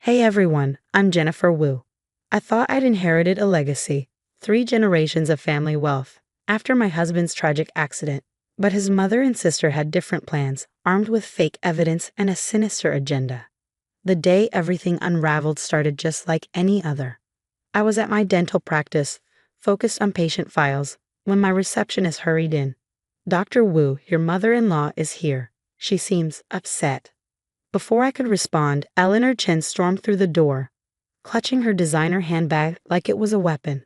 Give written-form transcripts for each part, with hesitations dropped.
Hey everyone, I'm Jennifer Wu. I thought I'd inherited a legacy, 3 generations of family wealth, after my husband's tragic accident. But his mother and sister had different plans, armed with fake evidence and a sinister agenda. The day everything unraveled started just like any other. I was at my dental practice, focused on patient files, when my receptionist hurried in. Dr. Wu, your mother-in-law is here. She seems upset. Before I could respond, Eleanor Chen stormed through the door, clutching her designer handbag like it was a weapon.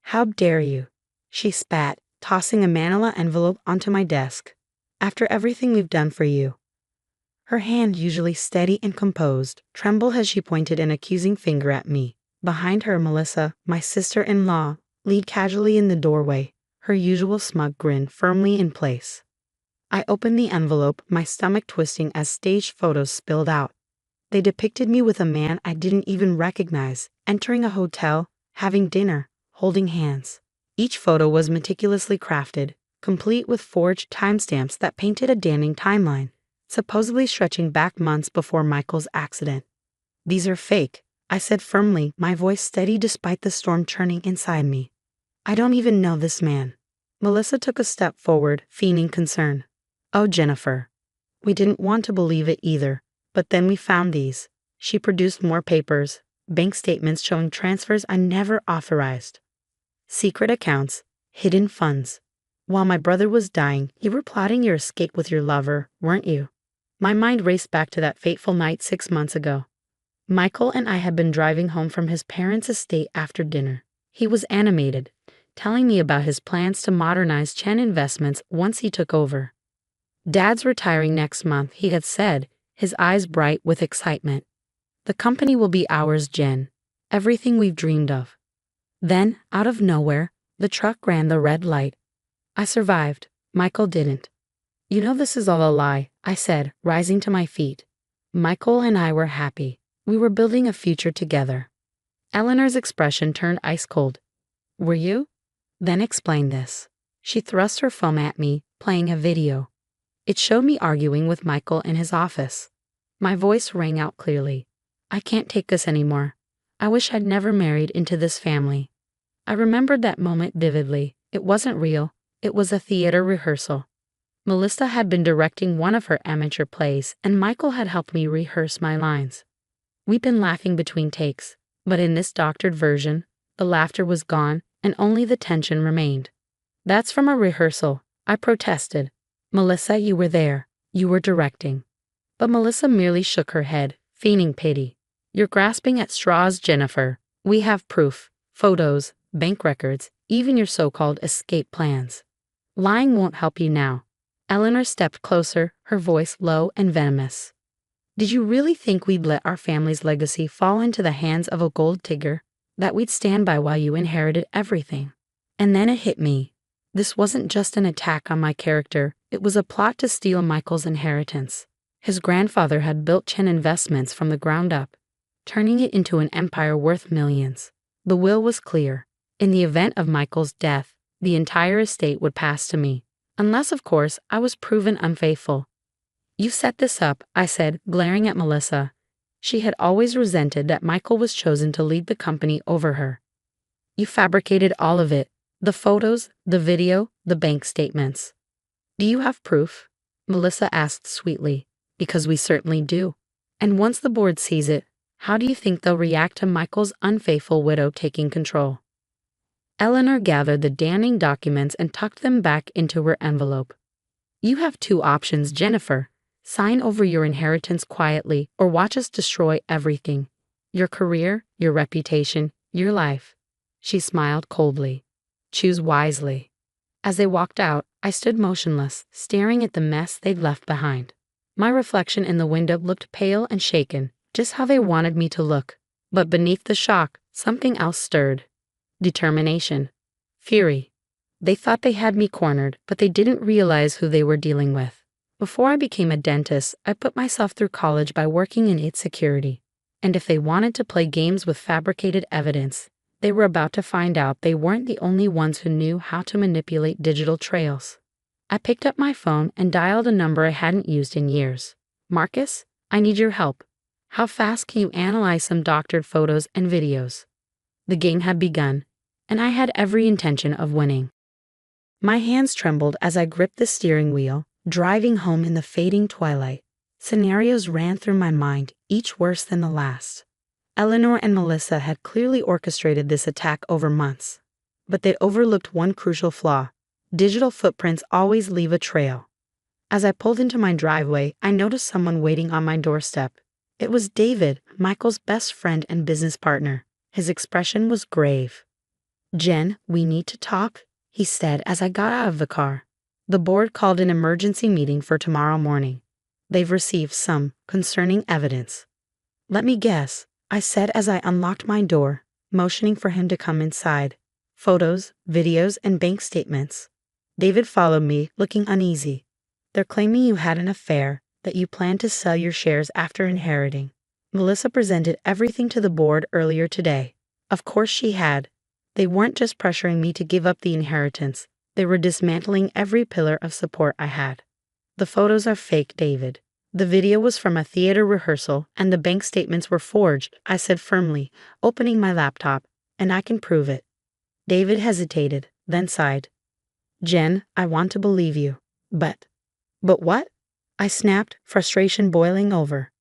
How dare you? She spat, tossing a manila envelope onto my desk. After everything we've done for you. Her hand, usually steady and composed, trembled as she pointed an accusing finger at me. Behind her, Melissa, my sister-in-law, leaned casually in the doorway, her usual smug grin firmly in place. I opened the envelope, my stomach twisting as staged photos spilled out. They depicted me with a man I didn't even recognize, entering a hotel, having dinner, holding hands. Each photo was meticulously crafted, complete with forged timestamps that painted a damning timeline, supposedly stretching back months before Michael's accident. These are fake, I said firmly, my voice steady despite the storm churning inside me. I don't even know this man. Melissa took a step forward, feigning concern. Oh, Jennifer. We didn't want to believe it either, but then we found these. She produced more papers, bank statements showing transfers I never authorized. Secret accounts, hidden funds. While my brother was dying, you were plotting your escape with your lover, weren't you? My mind raced back to that fateful night 6 months ago. Michael and I had been driving home from his parents' estate after dinner. He was animated, telling me about his plans to modernize Chen Investments once he took over. Dad's retiring next month, he had said, his eyes bright with excitement. The company will be ours, Jen. Everything we've dreamed of. Then, out of nowhere, the truck ran the red light. I survived. Michael didn't. You know this is all a lie, I said, rising to my feet. Michael and I were happy. We were building a future together. Eleanor's expression turned ice cold. Were you? Then explain this. She thrust her phone at me, playing a video. It showed me arguing with Michael in his office. My voice rang out clearly. I can't take this anymore. I wish I'd never married into this family. I remembered that moment vividly. It wasn't real. It was a theater rehearsal. Melissa had been directing one of her amateur plays, and Michael had helped me rehearse my lines. We'd been laughing between takes, but in this doctored version, the laughter was gone and only the tension remained. That's from a rehearsal, I protested. Melissa, you were there. You were directing. But Melissa merely shook her head, feigning pity. You're grasping at straws, Jennifer. We have proof, photos, bank records, even your so-called escape plans. Lying won't help you now. Eleanor stepped closer, her voice low and venomous. Did you really think we'd let our family's legacy fall into the hands of a gold digger? That we'd stand by while you inherited everything? And then it hit me. This wasn't just an attack on my character. It was a plot to steal Michael's inheritance. His grandfather had built Chen Investments from the ground up, turning it into an empire worth millions. The will was clear. In the event of Michael's death, the entire estate would pass to me. Unless, of course, I was proven unfaithful. You set this up, I said, glaring at Melissa. She had always resented that Michael was chosen to lead the company over her. You fabricated all of it. The photos, the video, the bank statements. Do you have proof? Melissa asked sweetly. Because we certainly do. And once the board sees it, how do you think they'll react to Michael's unfaithful widow taking control? Eleanor gathered the damning documents and tucked them back into her envelope. You have 2 options, Jennifer. Sign over your inheritance quietly or watch us destroy everything. Your career, your reputation, your life. She smiled coldly. Choose wisely. As they walked out, I stood motionless, staring at the mess they'd left behind. My reflection in the window looked pale and shaken, just how they wanted me to look. But beneath the shock, something else stirred. Determination. Fury. They thought they had me cornered, but they didn't realize who they were dealing with. Before I became a dentist, I put myself through college by working in its security. And if they wanted to play games with fabricated evidence, they were about to find out they weren't the only ones who knew how to manipulate digital trails. I picked up my phone and dialed a number I hadn't used in years. Marcus, I need your help. How fast can you analyze some doctored photos and videos? The game had begun, and I had every intention of winning. My hands trembled as I gripped the steering wheel, driving home in the fading twilight. Scenarios ran through my mind, each worse than the last. Eleanor and Melissa had clearly orchestrated this attack over months. But they'd overlooked one crucial flaw. Digital footprints always leave a trail. As I pulled into my driveway, I noticed someone waiting on my doorstep. It was David, Michael's best friend and business partner. His expression was grave. "Jen, we need to talk," he said as I got out of the car. "The board called an emergency meeting for tomorrow morning. They've received some concerning evidence." "Let me guess," I said as I unlocked my door, motioning for him to come inside. "Photos, videos, and bank statements." David followed me, looking uneasy. "They're claiming you had an affair, that you planned to sell your shares after inheriting. Melissa presented everything to the board earlier today. Of course she had. They weren't just pressuring me to give up the inheritance. They were dismantling every pillar of support I had." "The photos are fake, David. The video was from a theater rehearsal, and the bank statements were forged," I said firmly, opening my laptop, "and I can prove it." David hesitated, then sighed. "Jen, I want to believe you, but..." "But what?" I snapped, frustration boiling over.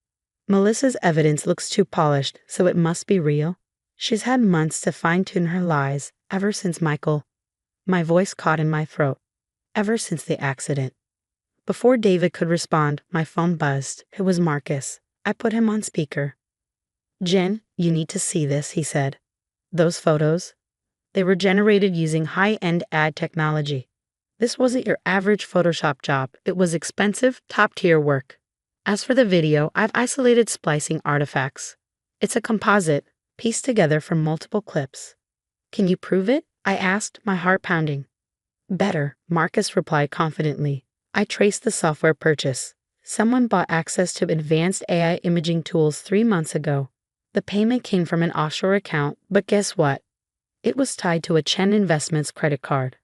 "Melissa's evidence looks too polished, so it must be real. She's had months to fine-tune her lies, ever since Michael..." My voice caught in my throat. "Ever since the accident." Before David could respond, my phone buzzed. It was Marcus. I put him on speaker. "Jen, you need to see this," he said. "Those photos? They were generated using high-end ad technology. This wasn't your average Photoshop job. It was expensive, top-tier work. As for the video, I've isolated splicing artifacts. It's a composite, pieced together from multiple clips." "Can you prove it?" I asked, my heart pounding. "Better," Marcus replied confidently. "I traced the software purchase. Someone bought access to advanced AI imaging tools 3 months ago. The payment came from an offshore account, but guess what? It was tied to a Chen Investments credit card."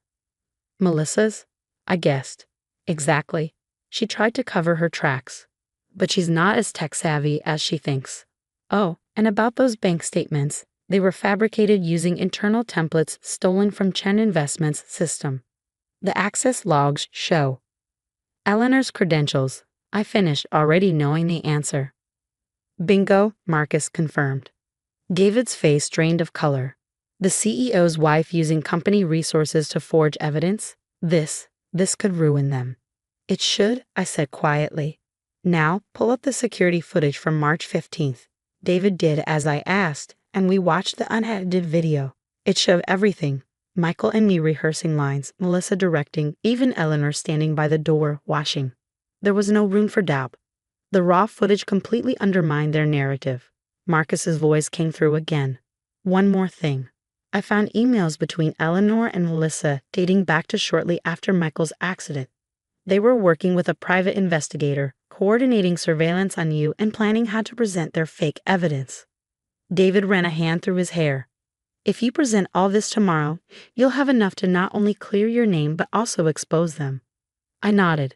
"Melissa's?" I guessed. "Exactly. She tried to cover her tracks. But she's not as tech-savvy as she thinks." "Oh, and about those bank statements, they were fabricated using internal templates stolen from Chen Investments' system. The access logs show." "Eleanor's credentials." I finished, already knowing the answer. "Bingo," Marcus confirmed. David's face drained of color. The CEO's wife using company resources to forge evidence? This could ruin them. "It should," I said quietly. "Now, pull up the security footage from March 15th. David did as I asked, and we watched the unedited video. It showed everything. Michael and me rehearsing lines, Melissa directing, even Eleanor standing by the door, washing. There was no room for doubt. The raw footage completely undermined their narrative." Marcus's voice came through again. "One more thing. I found emails between Eleanor and Melissa dating back to shortly after Michael's accident. They were working with a private investigator, coordinating surveillance on you and planning how to present their fake evidence." David ran a hand through his hair. "If you present all this tomorrow, you'll have enough to not only clear your name but also expose them." I nodded.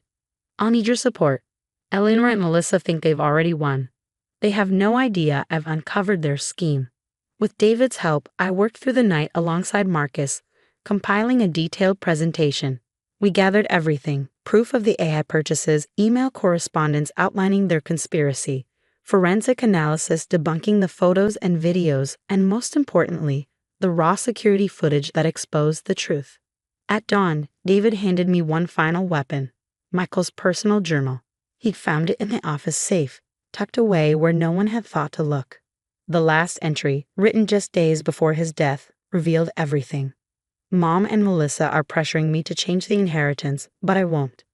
"I'll need your support. Eleanor and Melissa think they've already won. They have no idea I've uncovered their scheme." With David's help, I worked through the night alongside Marcus, compiling a detailed presentation. We gathered everything: proof of the AI purchases, email correspondence outlining their conspiracy, forensic analysis debunking the photos and videos, and most importantly, the raw security footage that exposed the truth. At dawn, David handed me one final weapon: Michael's personal journal. He'd found it in the office safe, tucked away where no one had thought to look. The last entry, written just days before his death, revealed everything. "Mom and Melissa are pressuring me to change the inheritance, but I won't.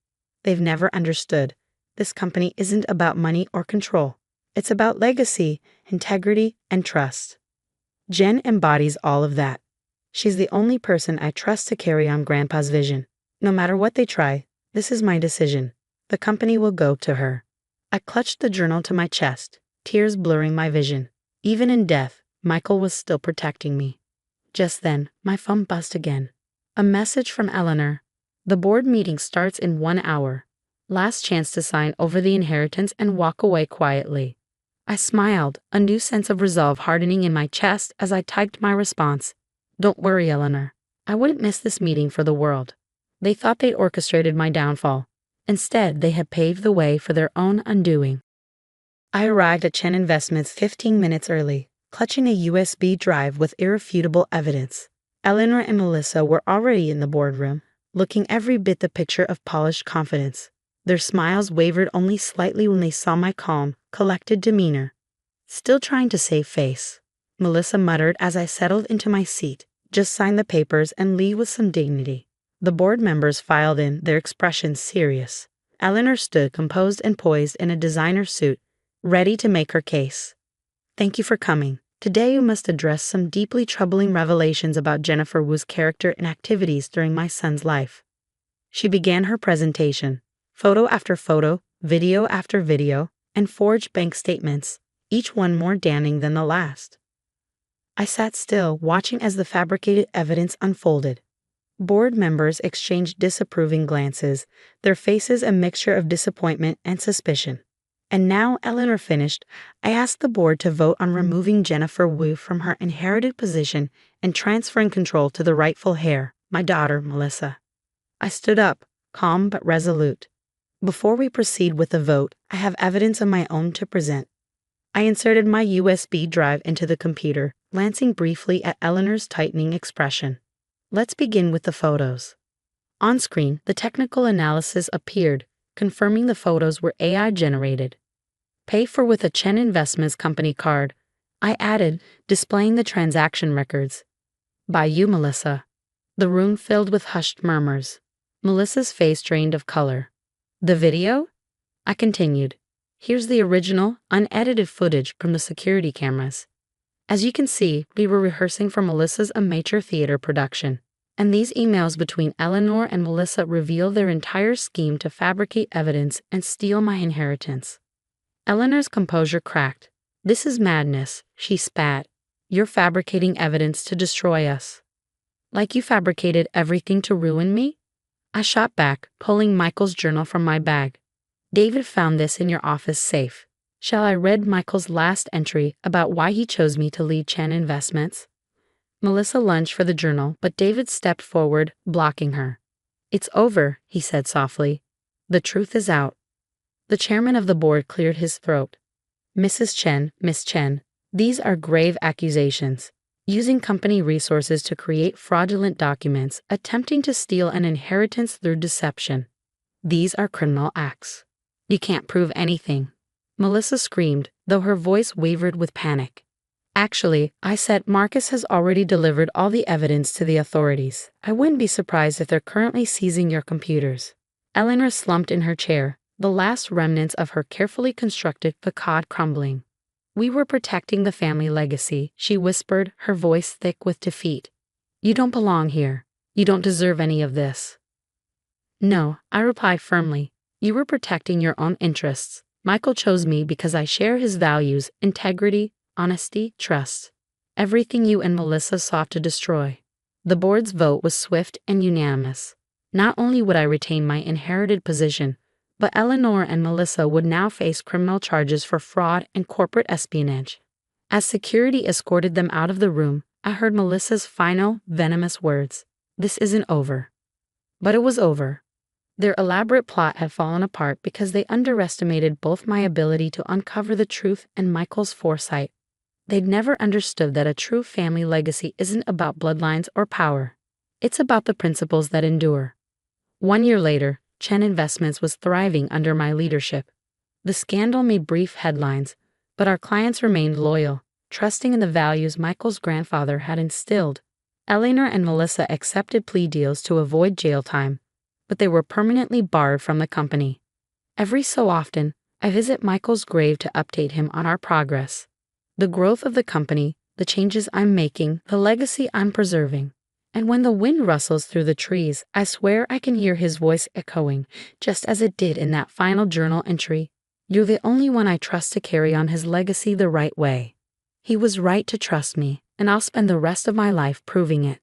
They've never understood. This company isn't about money or control. It's about legacy, integrity, and trust." Jen embodies all of that. She's the only person I trust to carry on Grandpa's vision. No matter what they try, this is my decision. The company will go to her. I clutched the journal to my chest, tears blurring my vision. Even in death, Michael was still protecting me. Just then, my phone buzzed again. A message from Eleanor. "The board meeting starts in 1 hour. Last chance to sign over the inheritance and walk away quietly." I smiled, a new sense of resolve hardening in my chest as I typed my response. Don't worry, Eleanor. I wouldn't miss this meeting for the world. They thought they'd orchestrated my downfall. Instead, they had paved the way for their own undoing. I arrived at Chen Investments 15 minutes early, clutching a USB drive with irrefutable evidence. Eleanor and Melissa were already in the boardroom, looking every bit the picture of polished confidence. Their smiles wavered only slightly when they saw my calm, collected demeanor. Still trying to save face, Melissa muttered as I settled into my seat. Just sign the papers and leave with some dignity. The board members filed in, their expressions serious. Eleanor stood composed and poised in a designer suit, ready to make her case. Thank you for coming. Today you must address some deeply troubling revelations about Jennifer Wu's character and activities during my son's life. She began her presentation. Photo after photo, video after video, and forged bank statements, each one more damning than the last. I sat still, watching as the fabricated evidence unfolded. Board members exchanged disapproving glances, their faces a mixture of disappointment and suspicion. And now Eleanor finished, I asked the board to vote on removing Jennifer Wu from her inherited position and transferring control to the rightful heir, my daughter, Melissa. I stood up, calm but resolute. Before we proceed with the vote, I have evidence of my own to present. I inserted my USB drive into the computer, glancing briefly at Eleanor's tightening expression. Let's begin with the photos. On screen, the technical analysis appeared, confirming the photos were AI-generated. Pay for with a Chen Investments company card, I added, displaying the transaction records. By you, Melissa. The room filled with hushed murmurs. Melissa's face drained of color. The video? I continued. Here's the original, unedited footage from the security cameras. As you can see, we were rehearsing for Melissa's amateur theater production, and these emails between Eleanor and Melissa reveal their entire scheme to fabricate evidence and steal my inheritance. Eleanor's composure cracked. This is madness, she spat. You're fabricating evidence to destroy us. Like you fabricated everything to ruin me? I shot back, pulling Michael's journal from my bag. David found this in your office safe. Shall I read Michael's last entry about why he chose me to lead Chen Investments? Melissa lunged for the journal, but David stepped forward, blocking her. It's over, he said softly. The truth is out. The chairman of the board cleared his throat. Mrs. Chen, Miss Chen, these are grave accusations. Using company resources to create fraudulent documents, attempting to steal an inheritance through deception. These are criminal acts. You can't prove anything. Melissa screamed, though her voice wavered with panic. Actually, I said Marcus has already delivered all the evidence to the authorities. I wouldn't be surprised if they're currently seizing your computers. Eleanor slumped in her chair, the last remnants of her carefully constructed facade crumbling. We were protecting the family legacy, she whispered, her voice thick with defeat. You don't belong here. You don't deserve any of this. No, I replied firmly. You were protecting your own interests. Michael chose me because I share his values, integrity, honesty, trust. Everything you and Melissa sought to destroy. The board's vote was swift and unanimous. Not only would I retain my inherited position, but Eleanor and Melissa would now face criminal charges for fraud and corporate espionage. As security escorted them out of the room, I heard Melissa's final, venomous words. This isn't over. But it was over. Their elaborate plot had fallen apart because they underestimated both my ability to uncover the truth and Michael's foresight. They'd never understood that a true family legacy isn't about bloodlines or power. It's about the principles that endure. 1 year later, Chen Investments was thriving under my leadership. The scandal made brief headlines, but our clients remained loyal, trusting in the values Michael's grandfather had instilled. Eleanor and Melissa accepted plea deals to avoid jail time, but they were permanently barred from the company. Every so often, I visit Michael's grave to update him on our progress. The growth of the company, the changes I'm making, the legacy I'm preserving. And when the wind rustles through the trees, I swear I can hear his voice echoing, just as it did in that final journal entry. You're the only one I trust to carry on his legacy the right way. He was right to trust me, and I'll spend the rest of my life proving it.